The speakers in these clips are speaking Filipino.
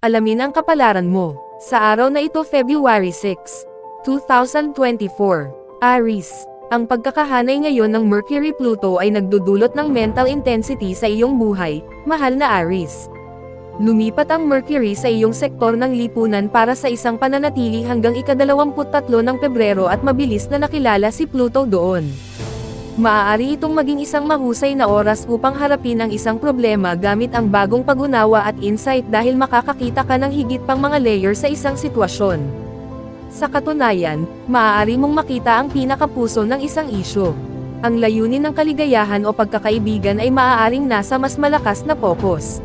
Alamin ang kapalaran mo. Sa araw na ito February 6, 2024. Aries. Ang pagkakahanay ngayon ng Mercury-Pluto ay nagdudulot ng mental intensity sa iyong buhay, mahal na Aries. Lumipat ang Mercury sa iyong sektor ng lipunan para sa isang pananatili hanggang ika-23 ng Pebrero at mabilis na nakilala si Pluto doon. Maaari itong maging isang mahusay na oras upang harapin ang isang problema gamit ang bagong pag-unawa at insight dahil makakakita ka ng higit pang mga layer sa isang sitwasyon. Sa katunayan, maaari mong makita ang pinakapuso ng isang isyu. Ang layunin ng kaligayahan o pagkakaibigan ay maaaring nasa mas malakas na focus.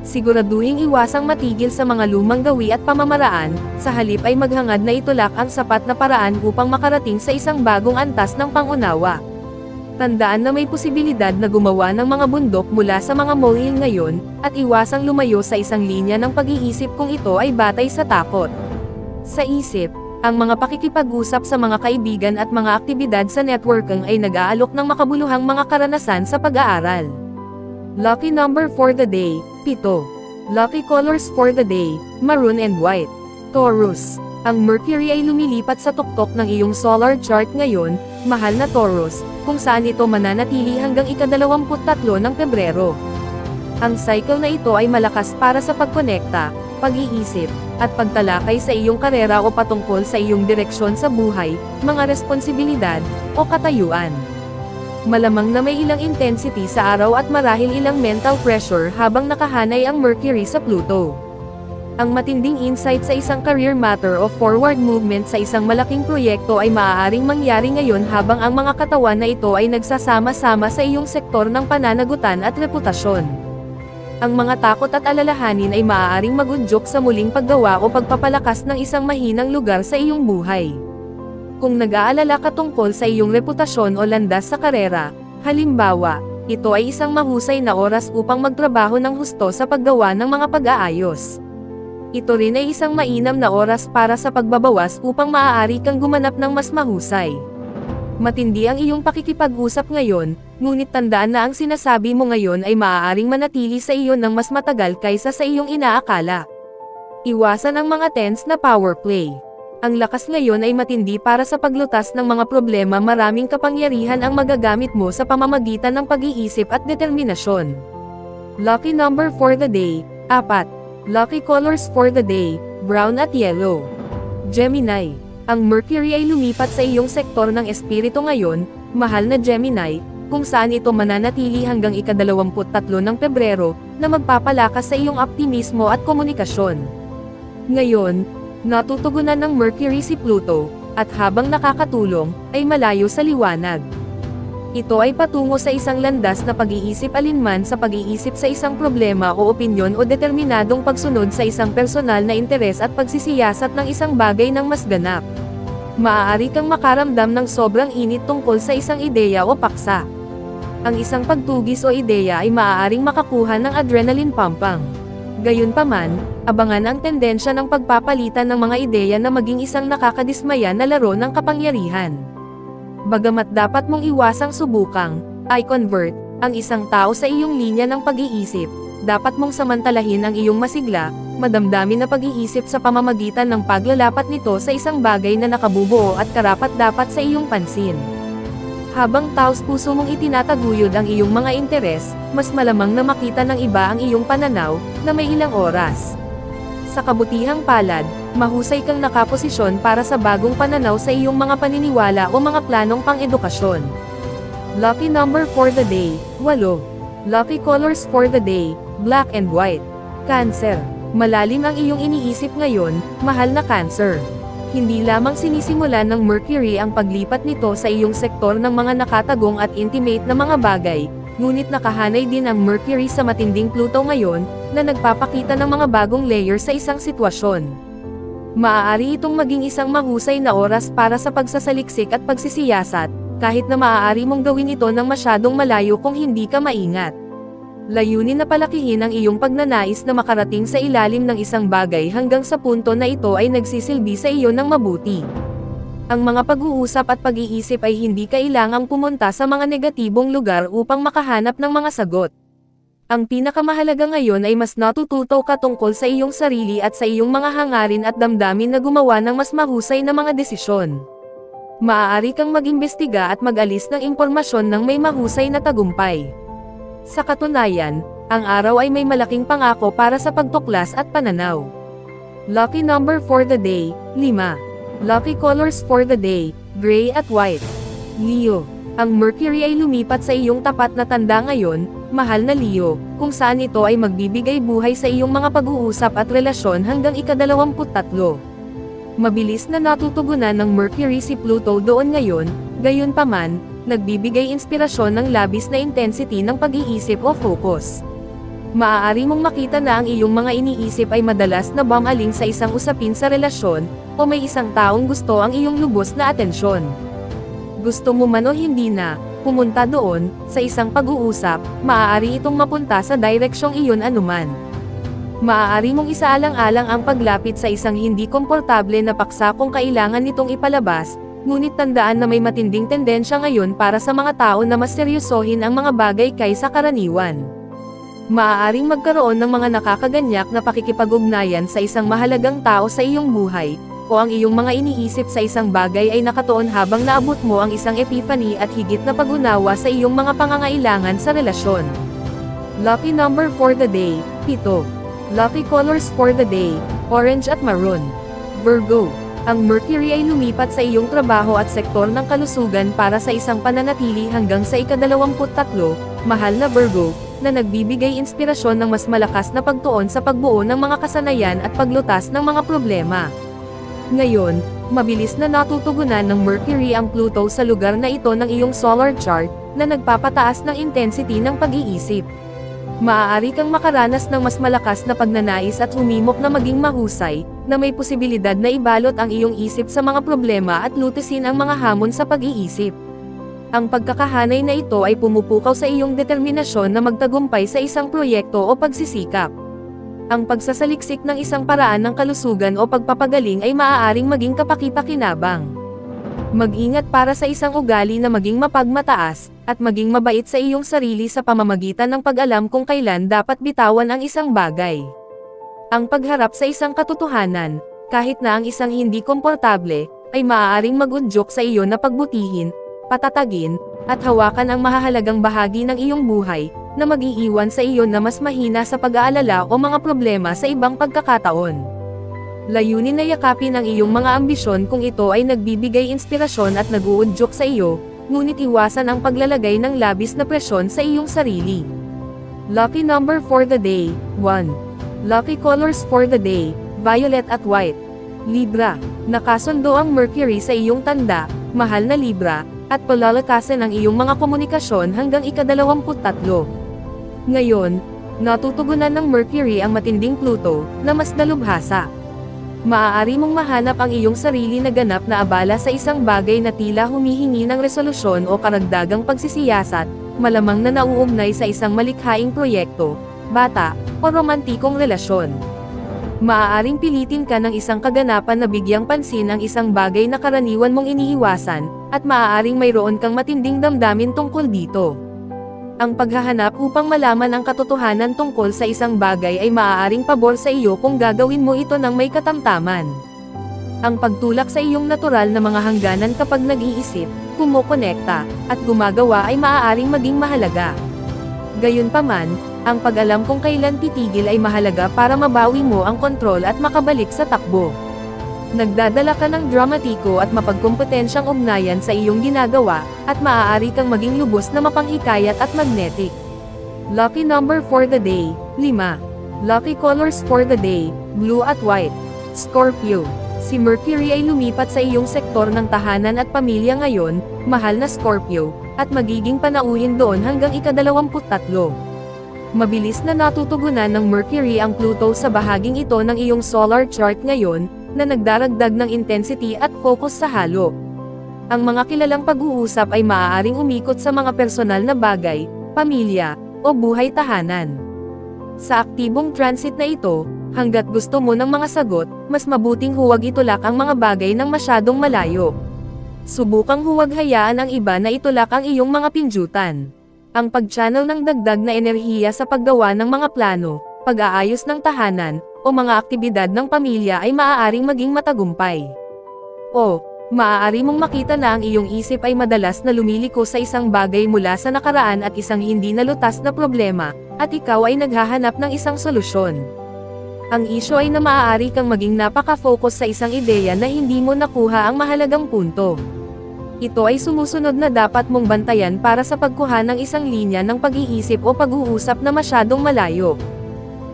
Siguraduhing iwasang matigil sa mga lumang gawi at pamamaraan, sa halip ay maghangad na itulak ang sapat na paraan upang makarating sa isang bagong antas ng pangunawa. Tandaan na may posibilidad na gumawa ng mga bundok mula sa mga molehill ngayon, at iwasang lumayo sa isang linya ng pag-iisip kung ito ay batay sa takot. Sa isip, ang mga pakikipag-usap sa mga kaibigan at mga aktibidad sa networking ay nag-aalok ng makabuluhang mga karanasan sa pag-aaral. Lucky number for the day, 7. Lucky colors for the day, maroon and white. Taurus. Ang Mercury ay lumilipat sa tuktok ng iyong solar chart ngayon, mahal na Taurus, kung saan ito mananatili hanggang ika-23 ng Pebrero. Ang cycle na ito ay malakas para sa pagkonekta, pag-iisip, at pagtalakay sa iyong karera o patungkol sa iyong direksyon sa buhay, mga responsibilidad, o katayuan. Malamang na may ilang intensity sa araw at marahil ilang mental pressure habang nakahanay ang Mercury sa Pluto. Ang matinding insight sa isang career matter o forward movement sa isang malaking proyekto ay maaaring mangyari ngayon habang ang mga katawan na ito ay nagsasama-sama sa iyong sektor ng pananagutan at reputasyon. Ang mga takot at alalahanin ay maaaring magudyok sa muling paggawa o pagpapalakas ng isang mahinang lugar sa iyong buhay. Kung nag-aalala ka tungkol sa iyong reputasyon o landas sa karera, halimbawa, ito ay isang mahusay na oras upang magtrabaho ng husto sa paggawa ng mga pag-aayos. Ito rin ay isang mainam na oras para sa pagbabawas upang maaari kang gumanap ng mas mahusay. Matindi ang iyong pakikipag-usap ngayon, ngunit tandaan na ang sinasabi mo ngayon ay maaaring manatili sa iyo ng mas matagal kaysa sa iyong inaakala. Iwasan ang mga tense na power play. Ang lakas ngayon ay matindi para sa paglutas ng mga problema. Maraming kapangyarihan ang magagamit mo sa pamamagitan ng pag-iisip at determinasyon. Lucky number for the day, 4. Lucky colors for the day, brown at yellow. Gemini. Ang Mercury ay lumipat sa iyong sektor ng espiritu ngayon, mahal na Gemini, kung saan ito mananatili hanggang ika-23 ng Pebrero, na magpapalakas sa iyong optimismo at komunikasyon. Ngayon, natutugunan ng Mercury si Pluto, at habang nakakatulong, ay malayo sa liwanag. Ito ay patungo sa isang landas na pag-iisip alinman sa pag-iisip sa isang problema o opinyon o determinadong pagsunod sa isang personal na interes at pagsisiyasat ng isang bagay ng mas ganap. Maaari kang makaramdam ng sobrang init tungkol sa isang ideya o paksa. Ang isang pagtugis o ideya ay maaaring makakuha ng adrenaline pumpang. Gayunpaman, abangan ang tendensya ng pagpapalitan ng mga ideya na maging isang nakakadismaya na laro ng kapangyarihan. Bagamat dapat mong iwasang subukang i-convert ang isang tao sa iyong linya ng pag-iisip, dapat mong samantalahin ang iyong masigla, madamdamin na pag-iisip sa pamamagitan ng paglalapat nito sa isang bagay na nakabubuo at karapat-dapat sa iyong pansin. Habang taos-puso mong itinataguyod ang iyong mga interes, mas malamang na makita ng iba ang iyong pananaw, na may ilang oras. Sa kabutihang palad, mahusay kang nakaposisyon para sa bagong pananaw sa iyong mga paniniwala o mga planong pang-edukasyon. Lucky number for the day, 8. Lucky colors for the day, black and white. Cancer. Malalim ang iyong iniisip ngayon, mahal na Cancer. Hindi lamang sinisimulan ng Mercury ang paglipat nito sa iyong sektor ng mga nakatagong at intimate na mga bagay, ngunit nakahanay din ang Mercury sa matinding Pluto ngayon, na nagpapakita ng mga bagong layer sa isang sitwasyon. Maaari itong maging isang mahusay na oras para sa pagsasaliksik at pagsisiyasat, kahit na maaari mong gawin ito ng masyadong malayo kung hindi ka maingat. Layunin na palakihin ang iyong pagnanais na makarating sa ilalim ng isang bagay hanggang sa punto na ito ay nagsisilbi sa iyo ng mabuti. Ang mga pag-uusap at pag-iisip ay hindi kailangang pumunta sa mga negatibong lugar upang makahanap ng mga sagot. Ang pinakamahalaga ngayon ay mas natututo ka tungkol sa iyong sarili at sa iyong mga hangarin at damdamin na gumawa ng mas mahusay na mga desisyon. Maaari kang mag-imbestiga at mag-alis ng impormasyon ng may mahusay na tagumpay. Sa katunayan, ang araw ay may malaking pangako para sa pagtuklas at pananaw. Lucky number for the day, 5. Lucky colors for the day, gray at white. Leo. Ang Mercury ay lumipat sa iyong tapat na tanda ngayon, mahal na Leo, kung saan ito ay magbibigay buhay sa iyong mga pag-uusap at relasyon hanggang ika-23. Mabilis na natutugunan ng Mercury si Pluto doon ngayon, gayunpaman, nagbibigay inspirasyon ng labis na intensity ng pag-iisip o focus. Maaari mong makita na ang iyong mga iniisip ay madalas na bumaling sa isang usapin sa relasyon, o may isang taong gusto ang iyong lubos na atensyon. Gusto mo man o hindi na, pumunta doon, sa isang pag-uusap, maaari itong mapunta sa direksyong iyon anuman. Maaari mong isaalang-alang ang paglapit sa isang hindi komportable na paksa kung kailangan nitong ipalabas, ngunit tandaan na may matinding tendensya ngayon para sa mga tao na mas seryosohin ang mga bagay kaysa karaniwan. Maaaring magkaroon ng mga nakakaganyak na pakikipag-ugnayan sa isang mahalagang tao sa iyong buhay, o ang iyong mga iniisip sa isang bagay ay nakatuon habang naabot mo ang isang epiphany at higit na pag-unawa sa iyong mga pangangailangan sa relasyon. Lucky number for the day, 7. Lucky colors for the day, orange at maroon. Virgo. Ang Mercury ay lumipat sa iyong trabaho at sektor ng kalusugan para sa isang pananatili hanggang sa ika-23, mahal na Virgo, na nagbibigay inspirasyon ng mas malakas na pagtuon sa pagbuo ng mga kasanayan at paglutas ng mga problema. Ngayon, mabilis na natutugunan ng Mercury ang Pluto sa lugar na ito ng iyong solar chart, na nagpapataas ng intensity ng pag-iisip. Maaari kang makaranas ng mas malakas na pagnanais at humimok na maging mahusay, na may posibilidad na ibalot ang iyong isip sa mga problema at lutisin ang mga hamon sa pag-iisip. Ang pagkakahanay na ito ay pumupukaw sa iyong determinasyon na magtagumpay sa isang proyekto o pagsisikap. Ang pagsasaliksik ng isang paraan ng kalusugan o pagpapagaling ay maaaring maging kapaki-pakinabang. Mag-ingat para sa isang ugali na maging mapagmataas, at maging mabait sa iyong sarili sa pamamagitan ng pag-alam kung kailan dapat bitawan ang isang bagay. Ang pagharap sa isang katotohanan, kahit na ang isang hindi komportable, ay maaaring mag-udyok sa iyo na pagbutihin, patatagin, at hawakan ang mahahalagang bahagi ng iyong buhay, na mag-iiwan sa iyo na mas mahina sa pag-aalala o mga problema sa ibang pagkakataon. Layunin na yakapin ang iyong mga ambisyon kung ito ay nagbibigay inspirasyon at nag-uudyok sa iyo, ngunit iwasan ang paglalagay ng labis na presyon sa iyong sarili. Lucky number for the day, 1. Lucky colors for the day, violet at white. Libra. Nakasundo ang Mercury sa iyong tanda, mahal na Libra, at palalakasan ang iyong mga komunikasyon hanggang ika-23. Ngayon, natutugunan ng Mercury ang matinding Pluto, na mas dalubhasa. Maaari mong mahanap ang iyong sarili na ganap na abala sa isang bagay na tila humihingi ng resolusyon o karagdagang pagsisiyasat, malamang na nauugnay sa isang malikhaing proyekto, bata, o romantikong relasyon. Maaaring pilitin ka ng isang kaganapan na bigyang pansin ang isang bagay na karaniwan mong iniiwasan, at maaaring mayroon kang matinding damdamin tungkol dito. Ang paghahanap upang malaman ang katotohanan tungkol sa isang bagay ay maaaring pabor sa iyo kung gagawin mo ito ng may katamtaman. Ang pagtulak sa iyong natural na mga hangganan kapag nag-iisip, kumokonekta, at gumagawa ay maaaring maging mahalaga. Gayunpaman, ang pag-alam kung kailan titigil ay mahalaga para mabawi mo ang kontrol at makabalik sa takbo. Nagdadala ka ng dramatiko at mapagkompetensyang ugnayan sa iyong ginagawa, at maaari kang maging lubos na mapanghikayat at magnetic. Lucky number for the day, 5. Lucky colors for the day, blue at white. Scorpio. Si Mercury ay lumipat sa iyong sektor ng tahanan at pamilya ngayon, mahal na Scorpio, at magiging panauhin doon hanggang ika-23. Mabilis na natutugunan ng Mercury ang Pluto sa bahaging ito ng iyong solar chart ngayon, na nagdaragdag ng intensity at focus sa halo. Ang mga kilalang pag-uusap ay maaaring umikot sa mga personal na bagay, pamilya, o buhay tahanan. Sa aktibong transit na ito, hanggat gusto mo ng mga sagot, mas mabuting huwag itulak ang mga bagay ng masyadong malayo. Subukang huwag hayaan ang iba na itulak ang iyong mga pinjutan. Ang pag-channel ng dagdag na enerhiya sa paggawa ng mga plano, pag-aayos ng tahanan, o mga aktibidad ng pamilya ay maaaring maging matagumpay. O, maaari mong makita na ang iyong isip ay madalas na lumiliko sa isang bagay mula sa nakaraan at isang hindi nalutas na problema, at ikaw ay naghahanap ng isang solusyon. Ang isyu ay na maaari kang maging napaka-focus sa isang ideya na hindi mo nakuha ang mahalagang punto. Ito ay sumusunod na dapat mong bantayan para sa pagkuha ng isang linya ng pag-iisip o pag-uusap na masyadong malayo.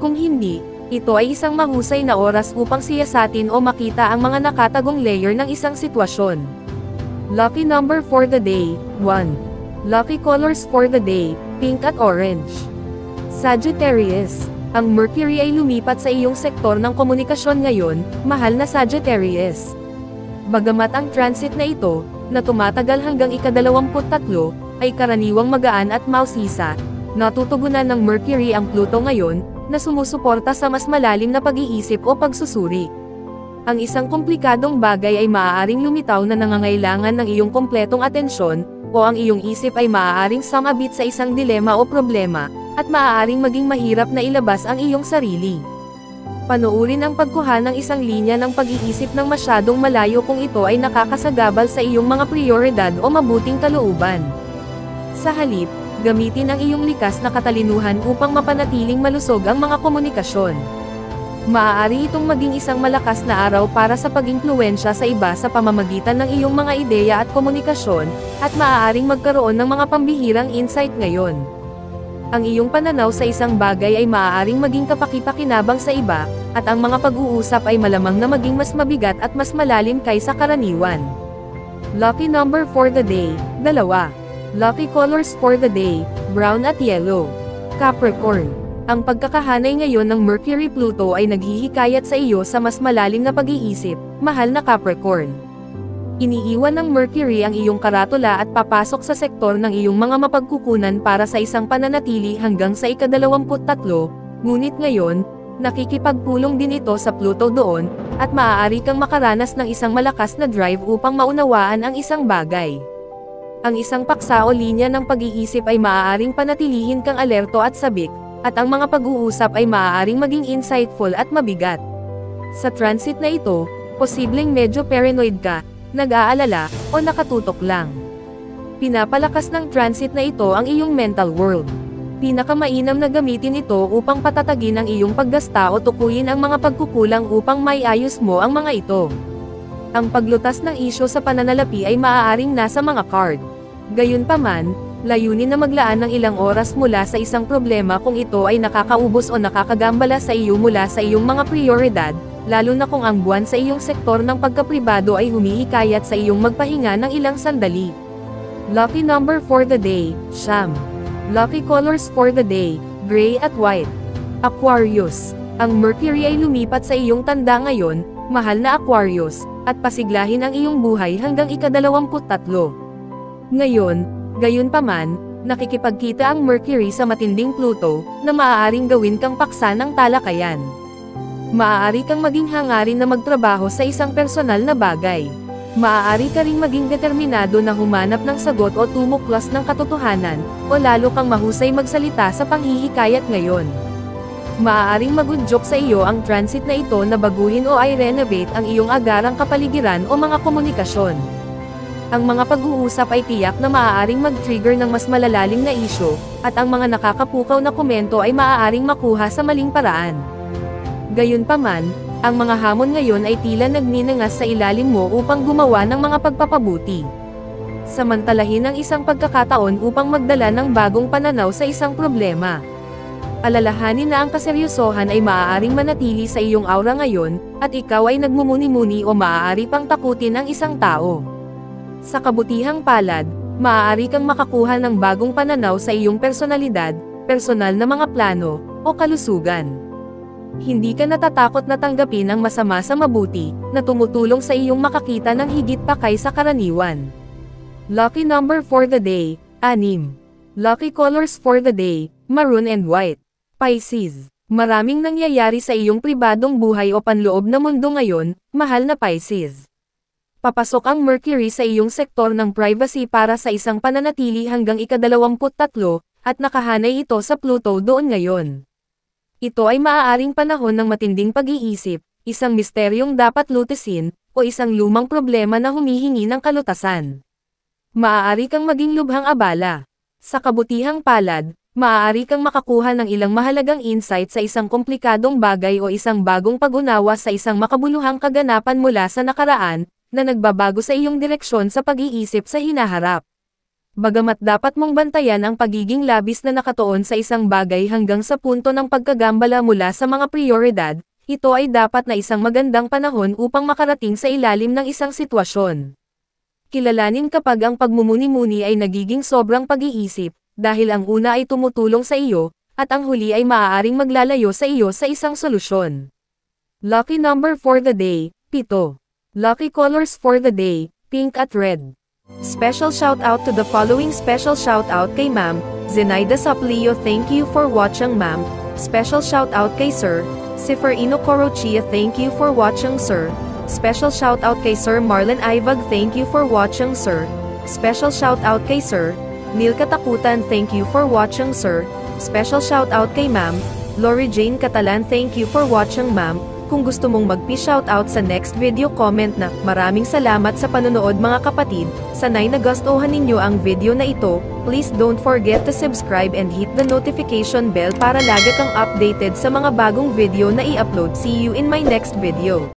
Kung hindi, ito ay isang mahusay na oras upang siyasatin o makita ang mga nakatagong layer ng isang sitwasyon. Lucky number for the day, 1. Lucky colors for the day, pink at orange. Sagittarius. Ang Mercury ay lumipat sa iyong sektor ng komunikasyon ngayon, mahal na Sagittarius. Bagamat ang transit na ito, na tumatagal hanggang ika-23, ay karaniwang magaan at mausisa, natutugunan ng Mercury ang Pluto ngayon, na sumusuporta sa mas malalim na pag-iisip o pagsusuri. Ang isang komplikadong bagay ay maaaring lumitaw na nangangailangan ng iyong kompletong atensyon, o ang iyong isip ay maaaring sumabit sa isang dilema o problema, at maaaring maging mahirap na ilabas ang iyong sarili. Panuurin ang pagkuha ng isang linya ng pag-iisip ng masyadong malayo kung ito ay nakakasagabal sa iyong mga prioridad o mabuting kalooban. Sa halip, gamitin ang iyong likas na katalinuhan upang mapanatiling malusog ang mga komunikasyon. Maaari itong maging isang malakas na araw para sa pag-impluwensya sa iba sa pamamagitan ng iyong mga ideya at komunikasyon, at maaaring magkaroon ng mga pambihirang insight ngayon. Ang iyong pananaw sa isang bagay ay maaaring maging kapaki-pakinabang sa iba, at ang mga pag-uusap ay malamang na maging mas mabigat at mas malalim kaysa karaniwan. Lucky number for the day, 2. Lucky colors for the day, brown at yellow. Capricorn. Ang pagkakahanay ngayon ng Mercury-Pluto ay naghihikayat sa iyo sa mas malalim na pag-iisip, mahal na Capricorn. Iniiwan ng Mercury ang iyong karatula at papasok sa sektor ng iyong mga mapagkukunan para sa isang pananatili hanggang sa ika-23, ngunit ngayon, nakikipagpulong din ito sa Pluto doon, at maaari kang makaranas ng isang malakas na drive upang maunawaan ang isang bagay. Ang isang paksa o linya ng pag-iisip ay maaaring panatilihin kang alerto at sabik, at ang mga pag-uusap ay maaaring maging insightful at mabigat. Sa transit na ito, posibleng medyo paranoid ka, nag-aalala, o nakatutok lang. Pinapalakas ng transit na ito ang iyong mental world. Pinakamainam na gamitin ito upang patatagin ang iyong paggasta o tukuyin ang mga pagkukulang upang maiayos mo ang mga ito. Ang paglutas ng isyu sa pananalapi ay maaaring nasa mga card. Gayunpaman, layunin na maglaan ng ilang oras mula sa isang problema kung ito ay nakakaubos o nakakagambala sa iyo mula sa iyong mga prioridad, lalo na kung ang buwan sa iyong sektor ng pagkapribado ay humihikayat sa iyong magpahinga ng ilang sandali. Lucky number for the day, 9. Lucky colors for the day, gray at white. Aquarius. Ang Mercury ay lumipat sa iyong tanda ngayon, mahal na Aquarius, at pasiglahin ang iyong buhay hanggang ika-23. Ngayon, gayunpaman, nakikipagkita ang Mercury sa matinding Pluto, na maaaring gawin kang paksa ng talakayan. Maaari kang maging hangarin na magtrabaho sa isang personal na bagay. Maaari ka ring maging determinado na humanap ng sagot o tumuklas ng katotohanan, o lalo kang mahusay magsalita sa panghihikayat ngayon. Maaaring magudyok sa iyo ang transit na ito na baguhin o i-renovate ang iyong agarang kapaligiran o mga komunikasyon. Ang mga pag-uusap ay tiyak na maaaring mag-trigger ng mas malalalim na isyu, at ang mga nakakapukaw na komento ay maaaring makuha sa maling paraan. Gayunpaman, ang mga hamon ngayon ay tila nagninangas sa ilalim mo upang gumawa ng mga pagpapabuti. Samantalahin ang isang pagkakataon upang magdala ng bagong pananaw sa isang problema. Alalahanin na ang kaseryosohan ay maaaring manatili sa iyong aura ngayon, at ikaw ay nagmumuni-muni o maaari pang takutin ang isang tao. Sa kabutihang palad, maaari kang makakuha ng bagong pananaw sa iyong personalidad, personal na mga plano, o kalusugan. Hindi ka natatakot na tanggapin ang masama sa mabuti, na tumutulong sa iyong makakita ng higit pa kaysa karaniwan. Lucky number for the day, 6. Lucky colors for the day, maroon and white. Pisces. Maraming nangyayari sa iyong pribadong buhay o panloob na mundo ngayon, mahal na Pisces. Papasok ang Mercury sa iyong sektor ng privacy para sa isang pananatili hanggang ika-23, at nakahanay ito sa Pluto doon ngayon. Ito ay maaaring panahon ng matinding pag-iisip, isang misteryong dapat lutasin, o isang lumang problema na humihingi ng kalutasan. Maaari kang maging lubhang abala. Sa kabutihang palad, maaari kang makakuha ng ilang mahalagang insight sa isang komplikadong bagay o isang bagong pag-unawa sa isang makabuluhang kaganapan mula sa nakaraan, na nagbabago sa iyong direksyon sa pag-iisip sa hinaharap. Bagamat dapat mong bantayan ang pagiging labis na nakatuon sa isang bagay hanggang sa punto ng pagkagambala mula sa mga prioridad, ito ay dapat na isang magandang panahon upang makarating sa ilalim ng isang sitwasyon. Kilalanin kapag ang pagmumuni-muni ay nagiging sobrang pag-iisip, dahil ang una ay tumutulong sa iyo, at ang huli ay maaaring maglalayo sa iyo sa isang solusyon. Lucky number for the day, 7. Lucky colors for the day, pink at red. Special shout out to the following. Special shout out kay Ma'am Zenaida Saplio, thank you for watching ma'am. Special shout out kay Sir Siferino Corochia, thank you for watching sir. Special shout out kay Sir Marlon Ivag, thank you for watching sir. Special shout out kay Sir Neil Katakutan, thank you for watching sir. Special shout out kay Ma'am Lori Jane Catalan, thank you for watching ma'am. Kung gusto mong magpi-shoutout sa next video, comment na, "Maraming salamat sa panonood mga kapatid, sanay nagustuhan ninyo ang video na ito, please don't forget to subscribe and hit the notification bell para lagi kang updated sa mga bagong video na i-upload. See you in my next video."